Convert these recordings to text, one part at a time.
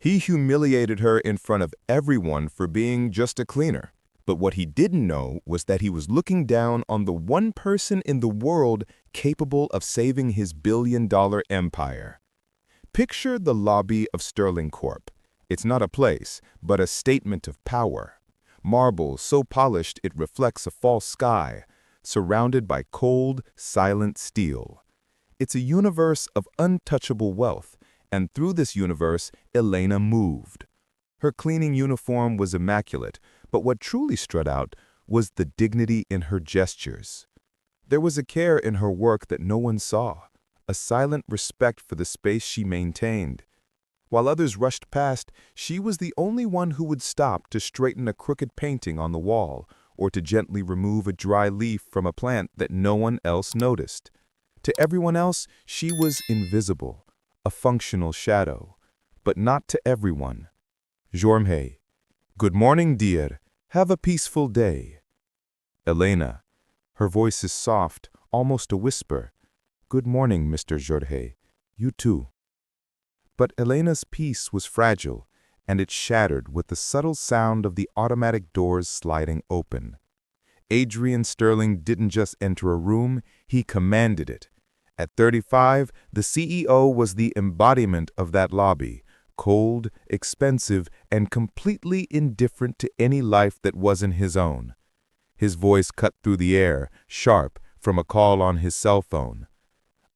He humiliated her in front of everyone for being just a cleaner. But what he didn't know was that he was looking down on the one person in the world capable of saving his billion-dollar empire. Picture the lobby of Sterling Corp. It's not a place, but a statement of power. Marble so polished it reflects a false sky, surrounded by cold, silent steel. It's a universe of untouchable wealth, and through this universe, Elena moved. Her cleaning uniform was immaculate, but what truly stood out was the dignity in her gestures. There was a care in her work that no one saw, a silent respect for the space she maintained. While others rushed past, she was the only one who would stop to straighten a crooked painting on the wall or to gently remove a dry leaf from a plant that no one else noticed. To everyone else, she was invisible, a functional shadow, but not to everyone. Jorge, good morning, dear. Have a peaceful day. Elena, her voice is soft, almost a whisper. Good morning, Mr. Jorge. You too. But Elena's peace was fragile, and it shattered with the subtle sound of the automatic doors sliding open. Adrian Sterling didn't just enter a room, he commanded it. At 35, the CEO was the embodiment of that lobby, cold, expensive, and completely indifferent to any life that wasn't his own. His voice cut through the air, sharp, from a call on his cell phone.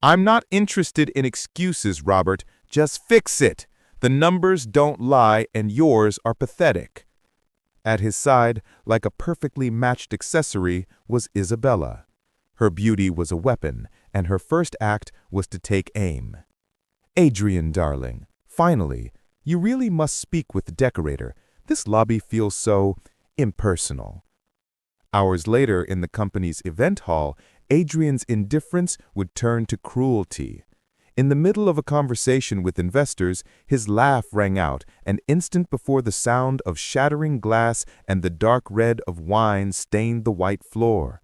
I'm not interested in excuses, Robert. Just fix it. The numbers don't lie, and yours are pathetic. At his side, like a perfectly matched accessory, was Isabella. Her beauty was a weapon, and her first act was to take aim. Adrian, darling, finally, you really must speak with the decorator. This lobby feels so impersonal. Hours later, in the company's event hall, Adrian's indifference would turn to cruelty. In the middle of a conversation with investors, his laugh rang out, an instant before the sound of shattering glass and the dark red of wine stained the white floor.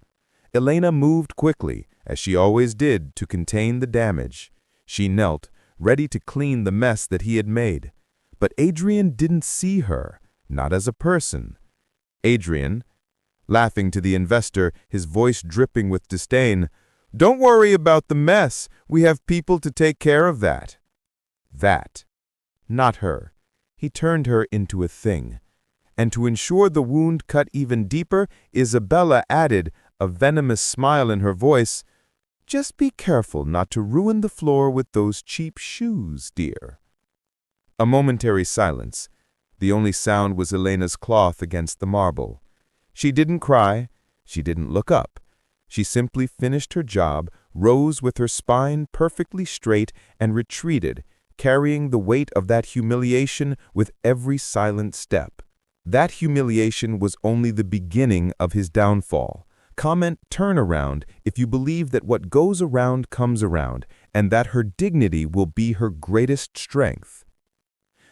Elena moved quickly, as she always did, to contain the damage. She knelt, ready to clean the mess that he had made. But Adrian didn't see her, not as a person. Adrian, laughing to the investor, his voice dripping with disdain, "Don't worry about the mess. We have people to take care of that." That, not her. He turned her into a thing. And to ensure the wound cut even deeper, Isabella added, a venomous smile in her voice, "Just be careful not to ruin the floor with those cheap shoes, dear." A momentary silence. The only sound was Elena's cloth against the marble. She didn't cry. She didn't look up. She simply finished her job, rose with her spine perfectly straight, and retreated, carrying the weight of that humiliation with every silent step. That humiliation was only the beginning of his downfall. Comment turnaround if you believe that what goes around comes around, and that her dignity will be her greatest strength.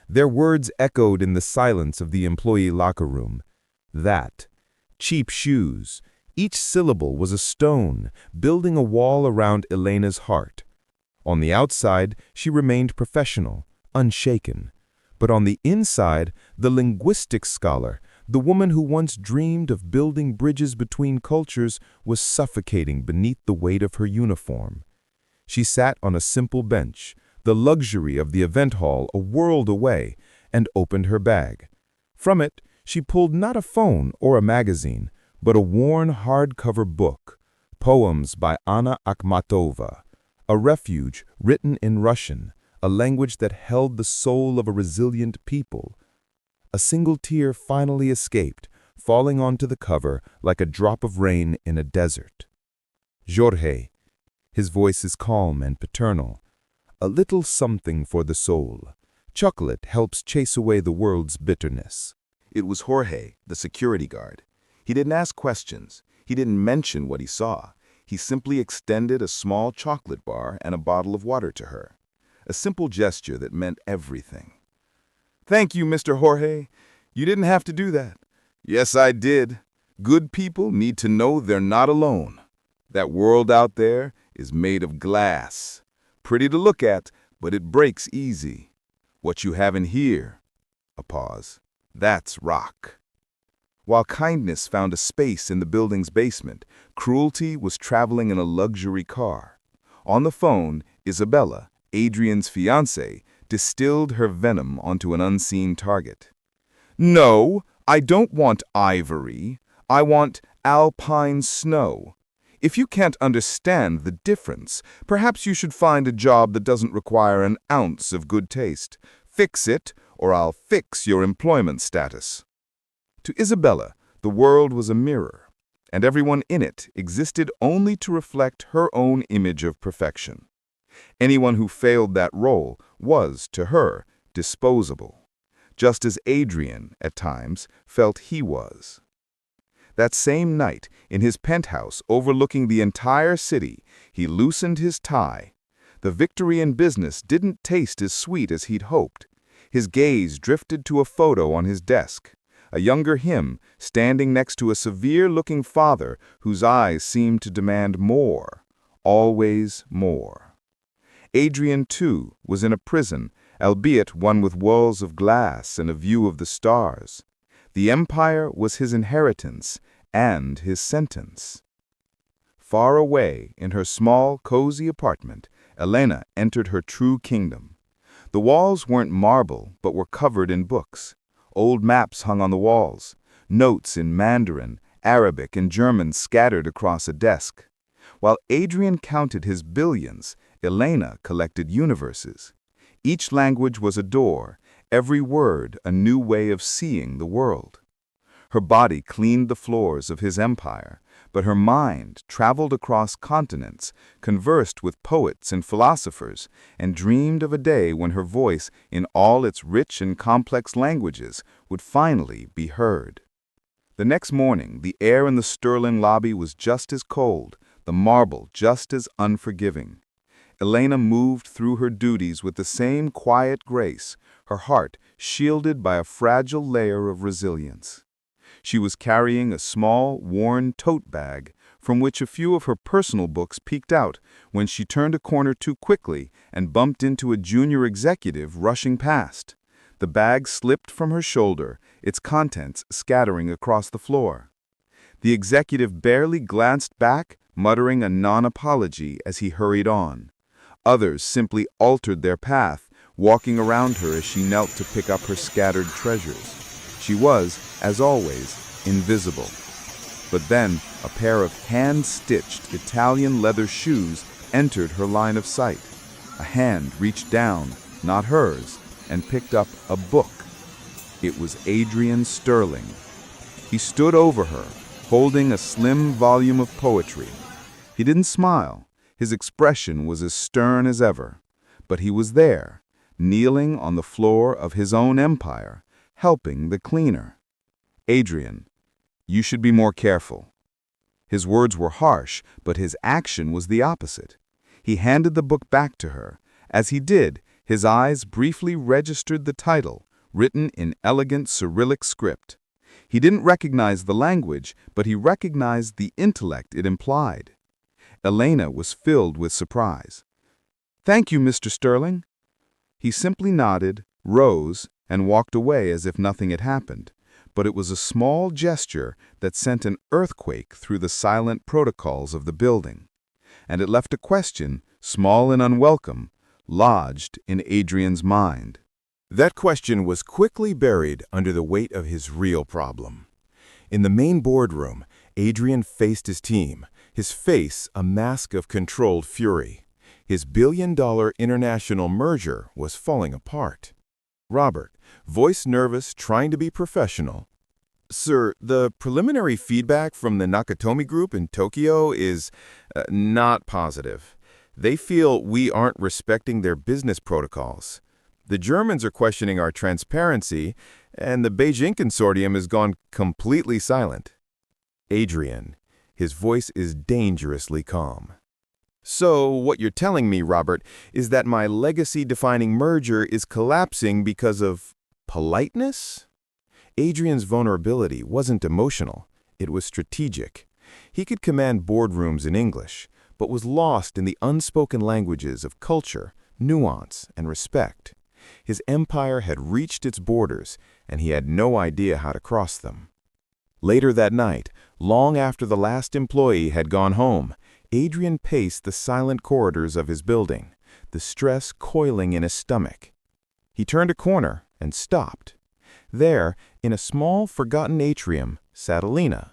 Their words echoed in the silence of the employee locker room. That, cheap shoes, each syllable was a stone, building a wall around Elena's heart. On the outside, she remained professional, unshaken. But on the inside, the linguistics scholar, the woman who once dreamed of building bridges between cultures, was suffocating beneath the weight of her uniform. She sat on a simple bench, the luxury of the event hall a world away, and opened her bag. From it, she pulled not a phone or a magazine, but a worn hardcover book, Poems by Anna Akhmatova, a refuge written in Russian, a language that held the soul of a resilient people. A single tear finally escaped, falling onto the cover like a drop of rain in a desert. Jorge, his voice is calm and paternal, a little something for the soul. Chocolate helps chase away the world's bitterness. It was Jorge, the security guard. He didn't ask questions. He didn't mention what he saw. He simply extended a small chocolate bar and a bottle of water to her. A simple gesture that meant everything. "Thank you, Mr. Jorge. You didn't have to do that." "Yes, I did. Good people need to know they're not alone. That world out there is made of glass. Pretty to look at, but it breaks easy. What you have in here A pause. That's rock. While kindness found a space in the building's basement, cruelty was traveling in a luxury car. On the phone, Isabella, Adrian's fiancée, distilled her venom onto an unseen target. "No, I don't want ivory. I want alpine snow. If you can't understand the difference, perhaps you should find a job that doesn't require an ounce of good taste. Fix it, or I'll fix your employment status." To Isabella, the world was a mirror, and everyone in it existed only to reflect her own image of perfection. Anyone who failed that role was, to her, disposable, just as Adrian, at times, felt he was. That same night, in his penthouse overlooking the entire city, he loosened his tie. The victory in business didn't taste as sweet as he'd hoped. His gaze drifted to a photo on his desk, a younger him standing next to a severe-looking father whose eyes seemed to demand more, always more. Adrian, too, was in a prison, albeit one with walls of glass and a view of the stars. The empire was his inheritance and his sentence. Far away, in her small, cozy apartment, Elena entered her true kingdom. The walls weren't marble, but were covered in books. Old maps hung on the walls, notes in Mandarin, Arabic, and German scattered across a desk. While Adrian counted his billions, Elena collected universes. Each language was a door, every word a new way of seeing the world. Her body cleaned the floors of his empire, but her mind traveled across continents, conversed with poets and philosophers, and dreamed of a day when her voice, in all its rich and complex languages, would finally be heard. The next morning, the air in the Sterling lobby was just as cold, the marble just as unforgiving. Elena moved through her duties with the same quiet grace, her heart shielded by a fragile layer of resilience. She was carrying a small, worn tote bag from which a few of her personal books peeked out when she turned a corner too quickly and bumped into a junior executive rushing past. The bag slipped from her shoulder, its contents scattering across the floor. The executive barely glanced back, muttering a non-apology as he hurried on. Others simply altered their path, walking around her as she knelt to pick up her scattered treasures. She was, as always, invisible. But then, a pair of hand-stitched Italian leather shoes entered her line of sight. A hand reached down, not hers, and picked up a book. It was Adrian Sterling. He stood over her, holding a slim volume of poetry. He didn't smile. His expression was as stern as ever. But he was there, kneeling on the floor of his own empire, helping the cleaner. "Adrian, you should be more careful." His words were harsh, but his action was the opposite. He handed the book back to her. As he did, his eyes briefly registered the title, written in elegant Cyrillic script. He didn't recognize the language, but he recognized the intellect it implied. Elena was filled with surprise. "Thank you, Mr. Sterling." He simply nodded, rose, and walked away as if nothing had happened. But it was a small gesture that sent an earthquake through the silent protocols of the building. And it left a question, small and unwelcome, lodged in Adrian's mind. That question was quickly buried under the weight of his real problem. In the main boardroom, Adrian faced his team, his face a mask of controlled fury. His billion-dollar international merger was falling apart. Robert, voice nervous, trying to be professional. "Sir, the preliminary feedback from the Nakatomi Group in Tokyo is not positive. They feel we aren't respecting their business protocols. The Germans are questioning our transparency, and the Beijing consortium has gone completely silent." Adrian, his voice is dangerously calm. "So what you're telling me, Robert, is that my legacy-defining merger is collapsing because of politeness?" Adrian's vulnerability wasn't emotional, it was strategic. He could command boardrooms in English, but was lost in the unspoken languages of culture, nuance, and respect. His empire had reached its borders, and he had no idea how to cross them. Later that night, long after the last employee had gone home, Adrian paced the silent corridors of his building, the stress coiling in his stomach. He turned a corner and stopped. There, in a small, forgotten atrium, sat Elena.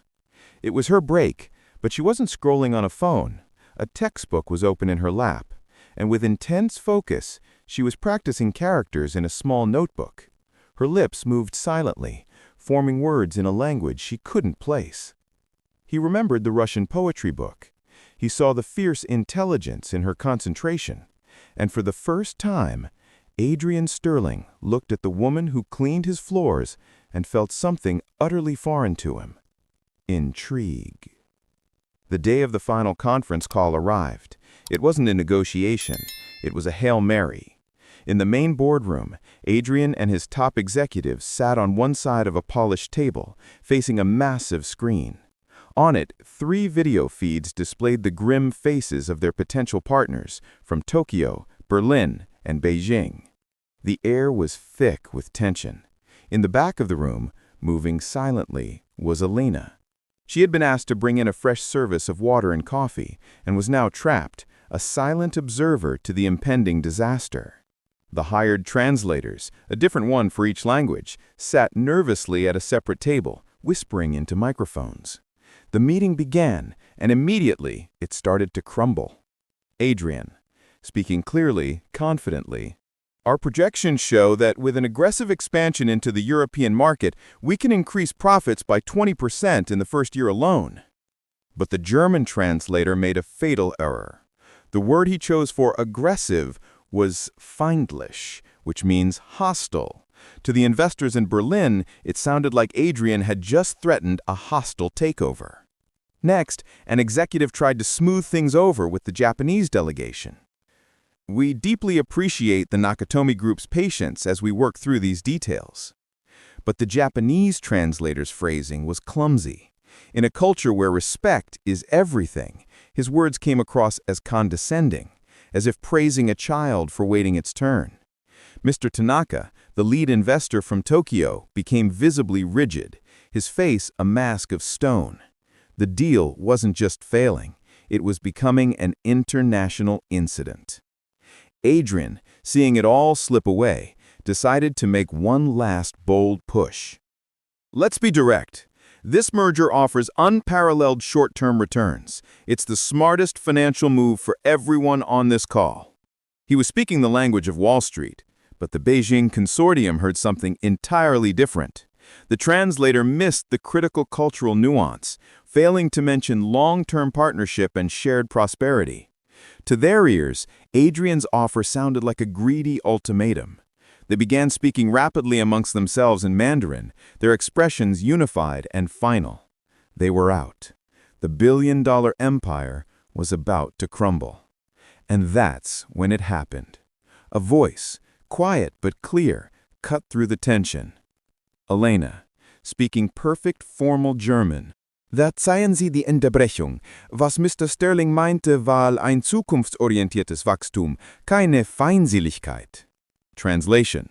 It was her break, but she wasn't scrolling on a phone. A textbook was open in her lap, and with intense focus, she was practicing characters in a small notebook. Her lips moved silently, forming words in a language she couldn't place. He remembered the Russian poetry book. He saw the fierce intelligence in her concentration, and for the first time, Adrian Sterling looked at the woman who cleaned his floors and felt something utterly foreign to him: intrigue. The day of the final conference call arrived. It wasn't a negotiation, it was a Hail Mary. In the main boardroom, Adrian and his top executives sat on one side of a polished table, facing a massive screen. On it, 3 video feeds displayed the grim faces of their potential partners from Tokyo, Berlin, and Beijing. The air was thick with tension. In the back of the room, moving silently, was Elena. She had been asked to bring in a fresh service of water and coffee, and was now trapped, a silent observer to the impending disaster. The hired translators, a different one for each language, sat nervously at a separate table, whispering into microphones. The meeting began, and immediately it started to crumble. Adrian, speaking clearly, confidently, "Our projections show that with an aggressive expansion into the European market, we can increase profits by 20% in the first year alone." But the German translator made a fatal error. The word he chose for aggressive was feindlich, which means hostile. To the investors in Berlin, it sounded like Adrian had just threatened a hostile takeover. Next, an executive tried to smooth things over with the Japanese delegation. "We deeply appreciate the Nakatomi Group's patience as we work through these details." But the Japanese translator's phrasing was clumsy. In a culture where respect is everything, his words came across as condescending, as if praising a child for waiting its turn. Mr. Tanaka, the lead investor from Tokyo, became visibly rigid, his face a mask of stone. The deal wasn't just failing, it was becoming an international incident. Adrian, seeing it all slip away, decided to make one last bold push. "Let's be direct. This merger offers unparalleled short-term returns. It's the smartest financial move for everyone on this call." He was speaking the language of Wall Street, but the Beijing consortium heard something entirely different. The translator missed the critical cultural nuance, failing to mention long-term partnership and shared prosperity. To their ears, Adrian's offer sounded like a greedy ultimatum. They began speaking rapidly amongst themselves in Mandarin, their expressions unified and final. They were out. The billion-dollar empire was about to crumble. And that's when it happened. A voice, quiet but clear, cut through the tension. Elena, speaking perfect formal German. "Verzeihen Sie die Unterbrechung. Was Mr. Sterling meinte, war ein zukunftsorientiertes Wachstum, keine Feindseligkeit." Translation: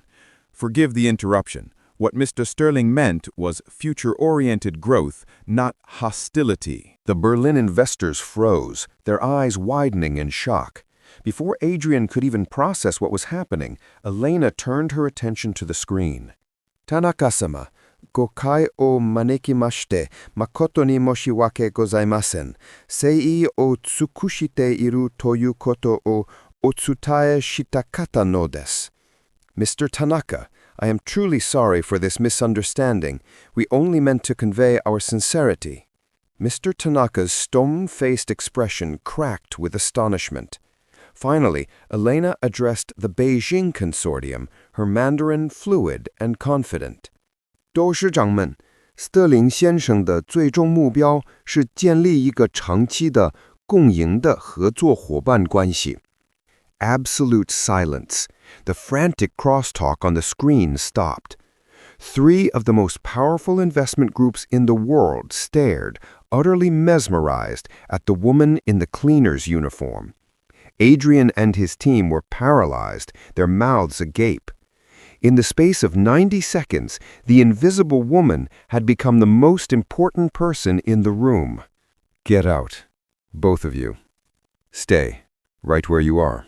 "Forgive the interruption. What Mr. Sterling meant was future-oriented growth, not hostility." The Berlin investors froze, their eyes widening in shock. Before Adrian could even process what was happening, Elena turned her attention to the screen. "Tanaka-sama, gokai o manekimashite makoto ni moshiwake gozaimasen. Sei o tsukushite iru toyu koto o otsutae shitakata no desu. Mr. Tanaka, I am truly sorry for this misunderstanding. We only meant to convey our sincerity." Mr. Tanaka's stone-faced expression cracked with astonishment. Finally, Elena addressed the Beijing consortium, her Mandarin fluid and confident. 董事长们，斯特林先生的最终目标是建立一个长期的共赢的合作伙伴关系。Absolute silence. The frantic crosstalk on the screen stopped. 3 of the most powerful investment groups in the world stared, utterly mesmerized, at the woman in the cleaner's uniform. Adrian and his team were paralyzed, their mouths agape. In the space of 90 seconds, the invisible woman had become the most important person in the room. Get out, both of you. Stay, right where you are.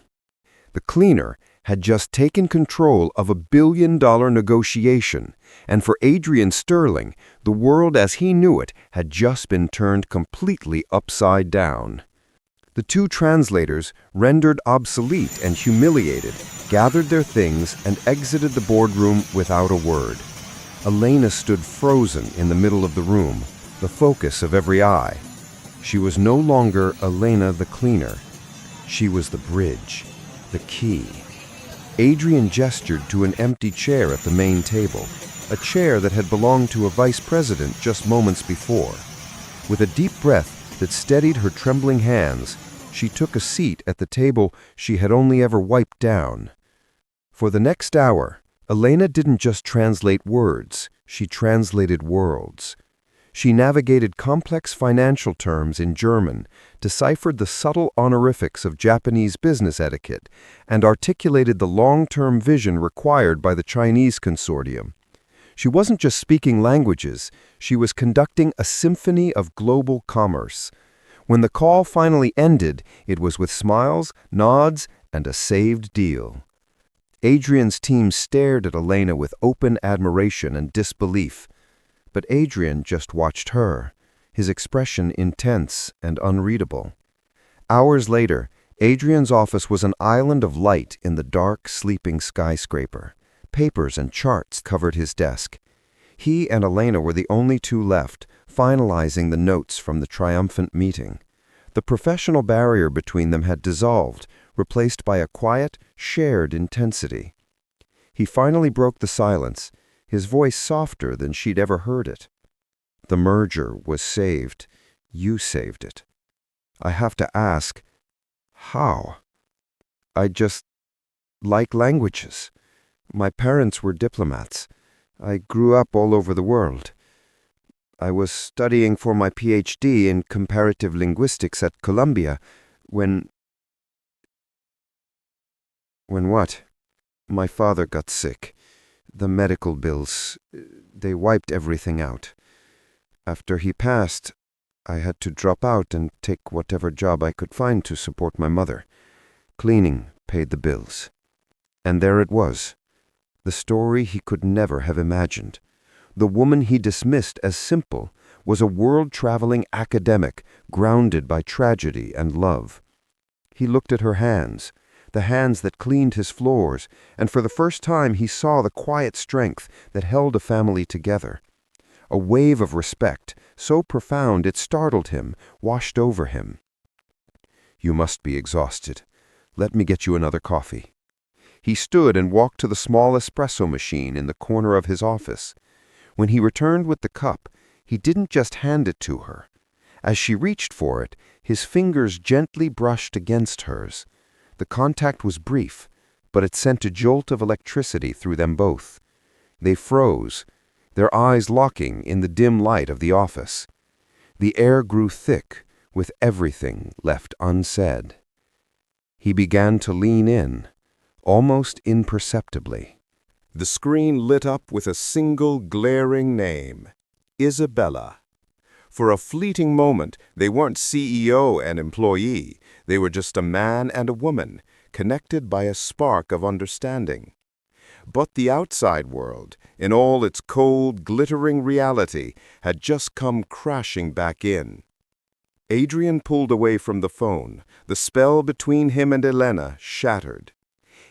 The cleaner had just taken control of a billion-dollar negotiation, and for Adrian Sterling, the world as he knew it had just been turned completely upside down. The two translators, rendered obsolete and humiliated, gathered their things and exited the boardroom without a word. Elena stood frozen in the middle of the room, the focus of every eye. She was no longer Elena the cleaner. She was the bridge, the key. Adrian gestured to an empty chair at the main table, a chair that had belonged to a vice president just moments before. With a deep breath that steadied her trembling hands, she took a seat at the table she had only ever wiped down. For the next hour, Elena didn't just translate words, she translated worlds. She navigated complex financial terms in German, deciphered the subtle honorifics of Japanese business etiquette, and articulated the long-term vision required by the Chinese consortium. She wasn't just speaking languages, she was conducting a symphony of global commerce. When the call finally ended, it was with smiles, nods, and a saved deal. Adrian's team stared at Elena with open admiration and disbelief. But Adrian just watched her, his expression intense and unreadable. Hours later, Adrian's office was an island of light in the dark, sleeping skyscraper. Papers and charts covered his desk. He and Elena were the only two left, finalizing the notes from the triumphant meeting. The professional barrier between them had dissolved, replaced by a quiet, shared intensity. He finally broke the silence, his voice softer than she'd ever heard it. The merger was saved. You saved it. I have to ask, how? I just like languages. My parents were diplomats. I grew up all over the world. I was studying for my PhD in comparative linguistics at Columbia when what? My father got sick. The medical bills, they wiped everything out. After he passed, I had to drop out and take whatever job I could find to support my mother. Cleaning paid the bills. And there it was, the story he could never have imagined. The woman he dismissed as simple was a world-traveling academic grounded by tragedy and love. He looked at her hands, the hands that cleaned his floors, and for the first time he saw the quiet strength that held a family together. A wave of respect, so profound it startled him, washed over him. You must be exhausted. Let me get you another coffee. He stood and walked to the small espresso machine in the corner of his office. When he returned with the cup, he didn't just hand it to her. As she reached for it, his fingers gently brushed against hers. The contact was brief, but it sent a jolt of electricity through them both. They froze, their eyes locking in the dim light of the office. The air grew thick, with everything left unsaid. He began to lean in, almost imperceptibly. The screen lit up with a single glaring name, Isabella. For a fleeting moment, they weren't CEO and employee. They were just a man and a woman, connected by a spark of understanding. But the outside world, in all its cold, glittering reality, had just come crashing back in. Adrian pulled away from the phone. The spell between him and Elena shattered.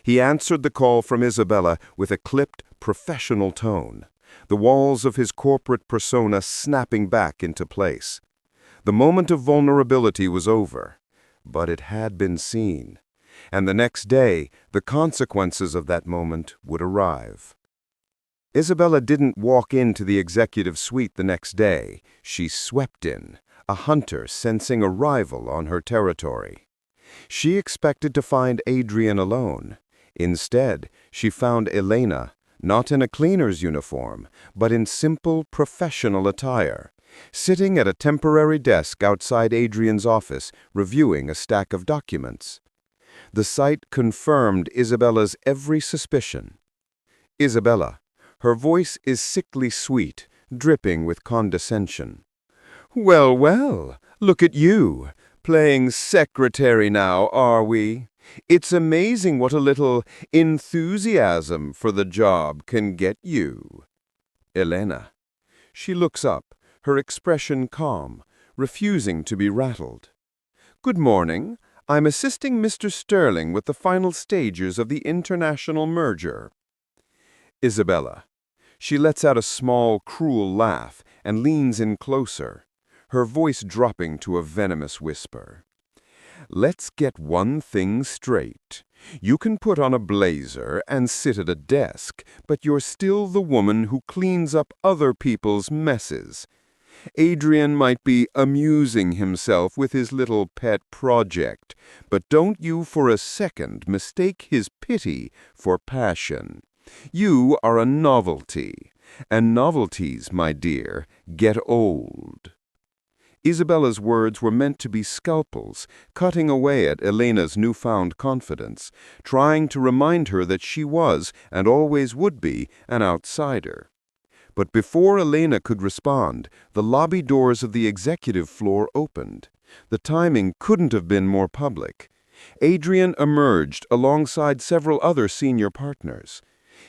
He answered the call from Isabella with a clipped, professional tone, the walls of his corporate persona snapping back into place. The moment of vulnerability was over, but it had been seen. And the next day, the consequences of that moment would arrive. Isabella didn't walk into the executive suite the next day. She swept in, a hunter sensing a rival on her territory. She expected to find Adrian alone. Instead, she found Elena, not in a cleaner's uniform, but in simple professional attire, sitting at a temporary desk outside Adrian's office, reviewing a stack of documents. The sight confirmed Isabella's every suspicion. Isabella. Her voice is sickly sweet, dripping with condescension. Well, well, look at you, playing secretary now, are we? It's amazing what a little enthusiasm for the job can get you. Elena. She looks up, her expression calm, refusing to be rattled. Good morning. I'm assisting Mr. Sterling with the final stages of the international merger. Isabella. She lets out a small, cruel laugh and leans in closer, her voice dropping to a venomous whisper. Let's get one thing straight. You can put on a blazer and sit at a desk, but you're still the woman who cleans up other people's messes. Adrian might be amusing himself with his little pet project, but don't you for a second mistake his pity for passion. You are a novelty, and novelties, my dear, get old. Isabella's words were meant to be scalpels, cutting away at Elena's newfound confidence, trying to remind her that she was, and always would be, an outsider. But before Elena could respond, the lobby doors of the executive floor opened. The timing couldn't have been more public. Adrian emerged alongside several other senior partners.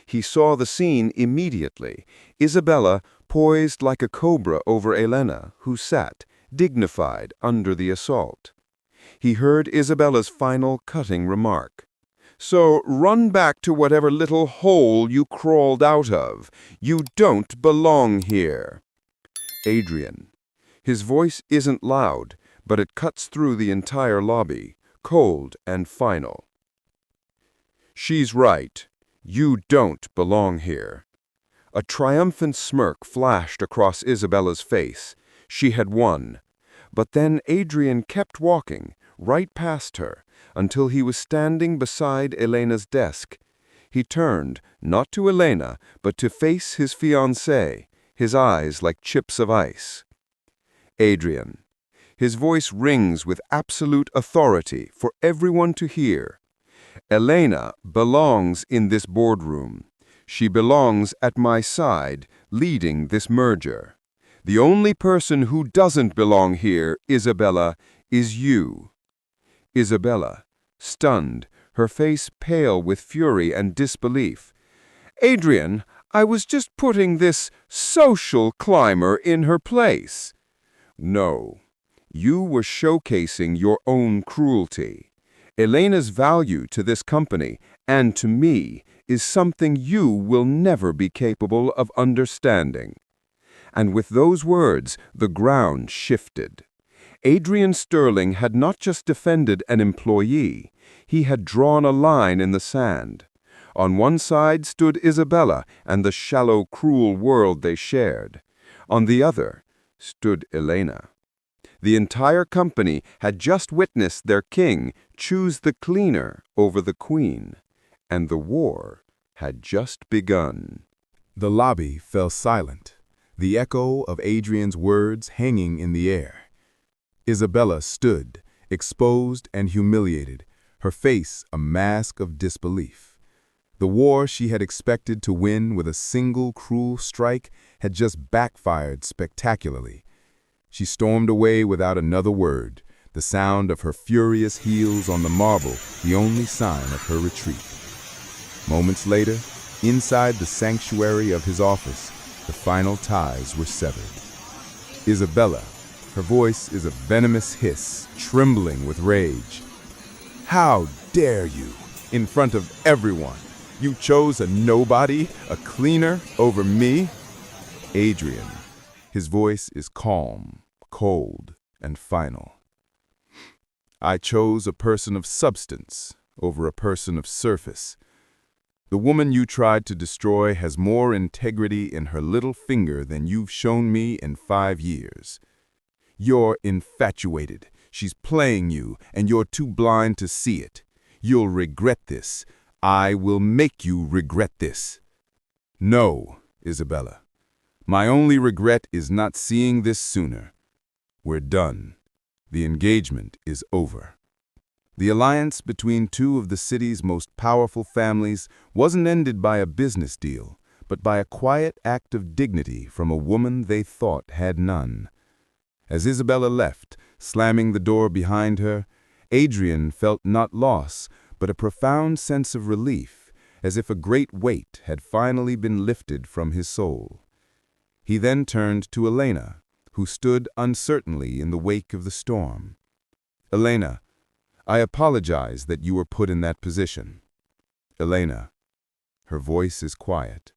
He saw the scene immediately, Isabella poised like a cobra over Elena, who sat, dignified, under the assault. He heard Isabella's final cutting remark. So run back to whatever little hole you crawled out of. You don't belong here. Adrian. His voice isn't loud, but it cuts through the entire lobby, cold and final. She's right. You don't belong here. A triumphant smirk flashed across Isabella's face. She had won. But then Adrian kept walking, right past her, until he was standing beside Elena's desk. He turned, not to Elena, but to face his fiancée, his eyes like chips of ice. Adrian. His voice rings with absolute authority for everyone to hear. Elena belongs in this boardroom. She belongs at my side, leading this merger. The only person who doesn't belong here, Isabella, is you. Isabella, stunned, her face pale with fury and disbelief. Adrian, I was just putting this social climber in her place. No, you were showcasing your own cruelty. Elena's value to this company and to me is something you will never be capable of understanding. And with those words, the ground shifted. Adrian Sterling had not just defended an employee, he had drawn a line in the sand. On one side stood Isabella and the shallow, cruel world they shared. On the other stood Elena. The entire company had just witnessed their king choose the cleaner over the queen, and the war had just begun. The lobby fell silent, the echo of Adrian's words hanging in the air. Isabella stood, exposed and humiliated, her face a mask of disbelief. The war she had expected to win with a single cruel strike had just backfired spectacularly. She stormed away without another word, the sound of her furious heels on the marble the only sign of her retreat. Moments later, inside the sanctuary of his office, the final ties were severed. Isabella, her voice is a venomous hiss, trembling with rage. How dare you, in front of everyone? You chose a nobody, a cleaner, over me? Adrian, his voice is calm, cold, and final. I chose a person of substance over a person of surface. The woman you tried to destroy has more integrity in her little finger than you've shown me in 5 years. You're infatuated. She's playing you, and you're too blind to see it. You'll regret this. I will make you regret this. No, Isabella. My only regret is not seeing this sooner. We're done. The engagement is over. The alliance between two of the city's most powerful families wasn't ended by a business deal, but by a quiet act of dignity from a woman they thought had none. As Isabella left, slamming the door behind her, Adrian felt not loss, but a profound sense of relief, as if a great weight had finally been lifted from his soul. He then turned to Elena, who stood uncertainly in the wake of the storm. "Elena, I apologize that you were put in that position." "Elena," her voice is quiet,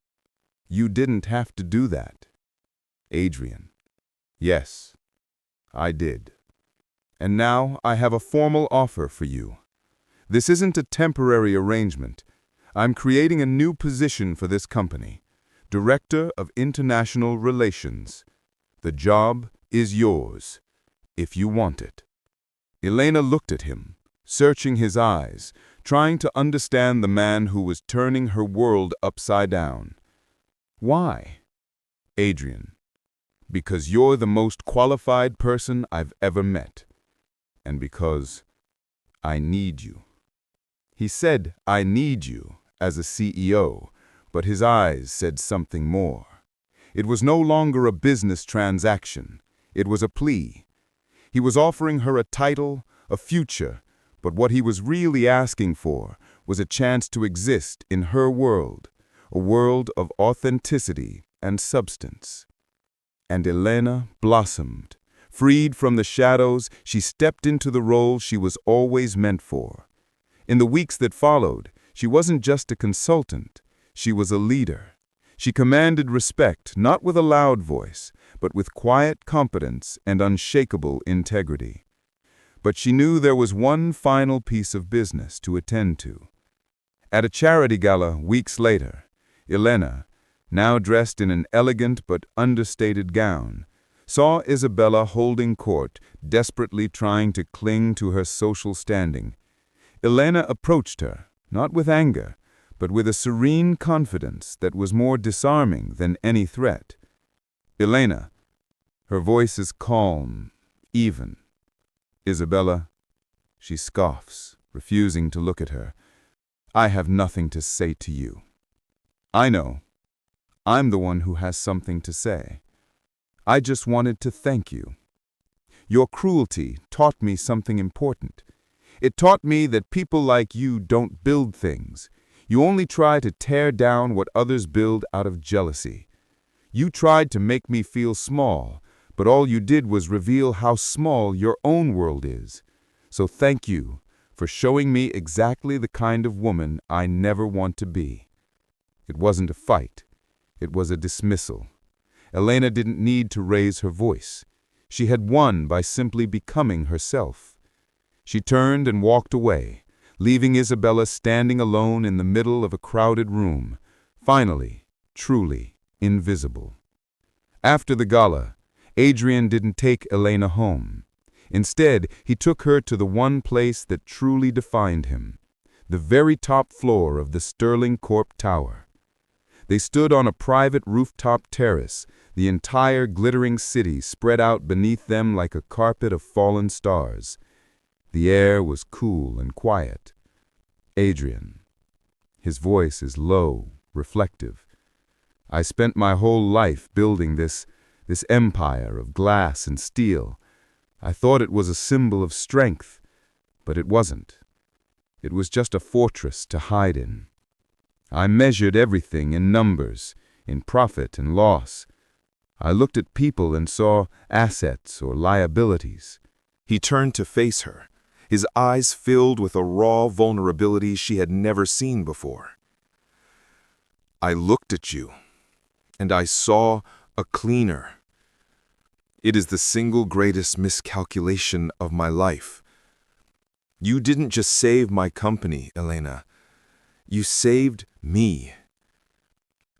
"you didn't have to do that." Adrian: "Yes, I did. And now I have a formal offer for you. This isn't a temporary arrangement. I'm creating a new position for this company, Director of International Relations. The job is yours, if you want it." Elena looked at him, searching his eyes, trying to understand the man who was turning her world upside down. "Why?" "Adrian, because you're the most qualified person I've ever met. And because I need you." He said, "I need you," as a CEO, but his eyes said something more. It was no longer a business transaction. It was a plea. He was offering her a title, a future, but what he was really asking for was a chance to exist in her world, a world of authenticity and substance. And Elena blossomed. Freed from the shadows, she stepped into the role she was always meant for. In the weeks that followed, she wasn't just a consultant, she was a leader. She commanded respect, not with a loud voice, but with quiet competence and unshakable integrity. But she knew there was one final piece of business to attend to. At a charity gala weeks later, Elena, now dressed in an elegant but understated gown, saw Isabella holding court, desperately trying to cling to her social standing. Elena approached her, not with anger, but with a serene confidence that was more disarming than any threat. "Elena," her voice is calm, even. "Isabella," she scoffs, refusing to look at her, "I have nothing to say to you." "I know. I'm the one who has something to say. I just wanted to thank you. Your cruelty taught me something important. It taught me that people like you don't build things. You only try to tear down what others build out of jealousy. You tried to make me feel small, but all you did was reveal how small your own world is. So thank you for showing me exactly the kind of woman I never want to be." It wasn't a fight. It was a dismissal. Elena didn't need to raise her voice. She had won by simply becoming herself. She turned and walked away, leaving Isabella standing alone in the middle of a crowded room, finally, truly invisible. After the gala, Adrian didn't take Elena home. Instead, he took her to the one place that truly defined him, the very top floor of the Sterling Corp tower. They stood on a private rooftop terrace, the entire glittering city spread out beneath them like a carpet of fallen stars. The air was cool and quiet. "Adrian," his voice is low, reflective, "I spent my whole life building this empire of glass and steel. I thought it was a symbol of strength, but it wasn't. It was just a fortress to hide in. I measured everything in numbers, in profit and loss. I looked at people and saw assets or liabilities." He turned to face her, his eyes filled with a raw vulnerability she had never seen before. "I looked at you, and I saw a cleaner. It is the single greatest miscalculation of my life. You didn't just save my company, Elena. You saved me.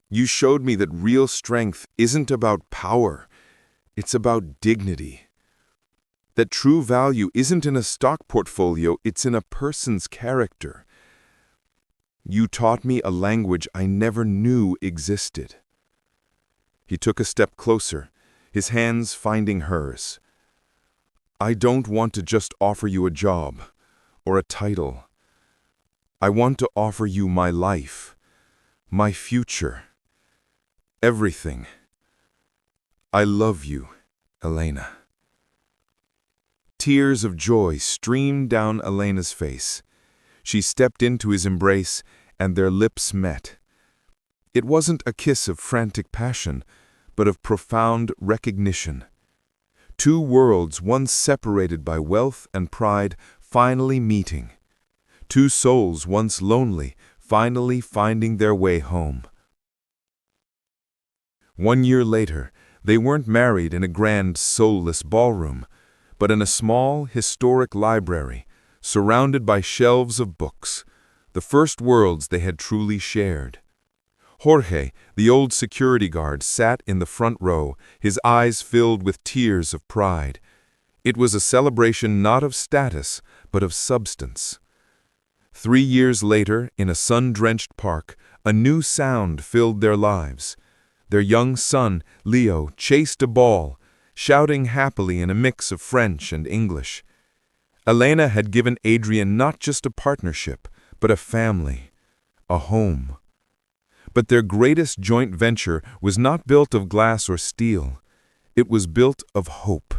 You showed me that real strength isn't about power, it's about dignity. That true value isn't in a stock portfolio, it's in a person's character. You taught me a language I never knew existed." He took a step closer, his hands finding hers. "I don't want to just offer you a job. or a title. I want to offer you my life, my future, everything. I love you, Elena." Tears of joy streamed down Elena's face. She stepped into his embrace, and their lips met. It wasn't a kiss of frantic passion, but of profound recognition. Two worlds once separated by wealth and pride finally meeting. Two souls once lonely finally finding their way home. 1 year later, they weren't married in a grand, soulless ballroom, but in a small, historic library, surrounded by shelves of books, the first worlds they had truly shared. Jorge, the old security guard, sat in the front row, his eyes filled with tears of pride. It was a celebration not of status, but of substance. 3 years later, in a sun-drenched park, a new sound filled their lives. Their young son, Leo, chased a ball, shouting happily in a mix of French and English. Elena had given Adrian not just a partnership, but a family, a home. But their greatest joint venture was not built of glass or steel. It was built of hope.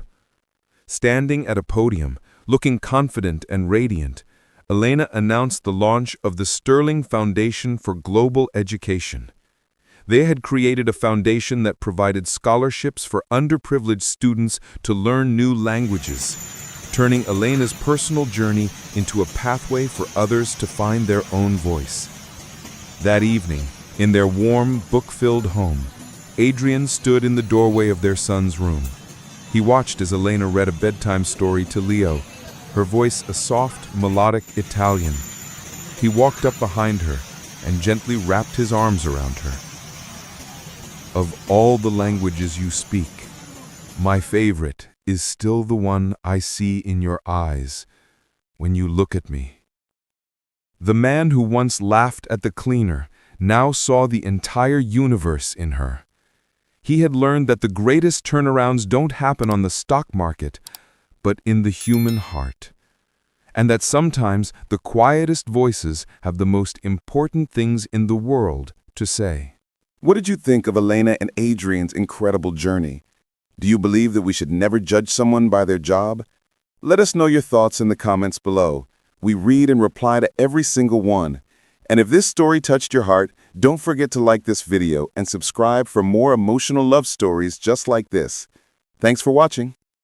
Standing at a podium, looking confident and radiant, Elena announced the launch of the Sterling Foundation for Global Education. They had created a foundation that provided scholarships for underprivileged students to learn new languages, turning Elena's personal journey into a pathway for others to find their own voice. That evening, in their warm, book-filled home, Adrian stood in the doorway of their son's room. He watched as Elena read a bedtime story to Leo, her voice a soft, melodic Italian. He walked up behind her and gently wrapped his arms around her. "Of all the languages you speak, my favorite is still the one I see in your eyes when you look at me." The man who once laughed at the cleaner now saw the entire universe in her. He had learned that the greatest turnarounds don't happen on the stock market, but in the human heart. And that sometimes the quietest voices have the most important things in the world to say. What did you think of Elena and Adrian's incredible journey? Do you believe that we should never judge someone by their job? Let us know your thoughts in the comments below. We read and reply to every single one. And if this story touched your heart, don't forget to like this video and subscribe for more emotional love stories just like this. Thanks for watching.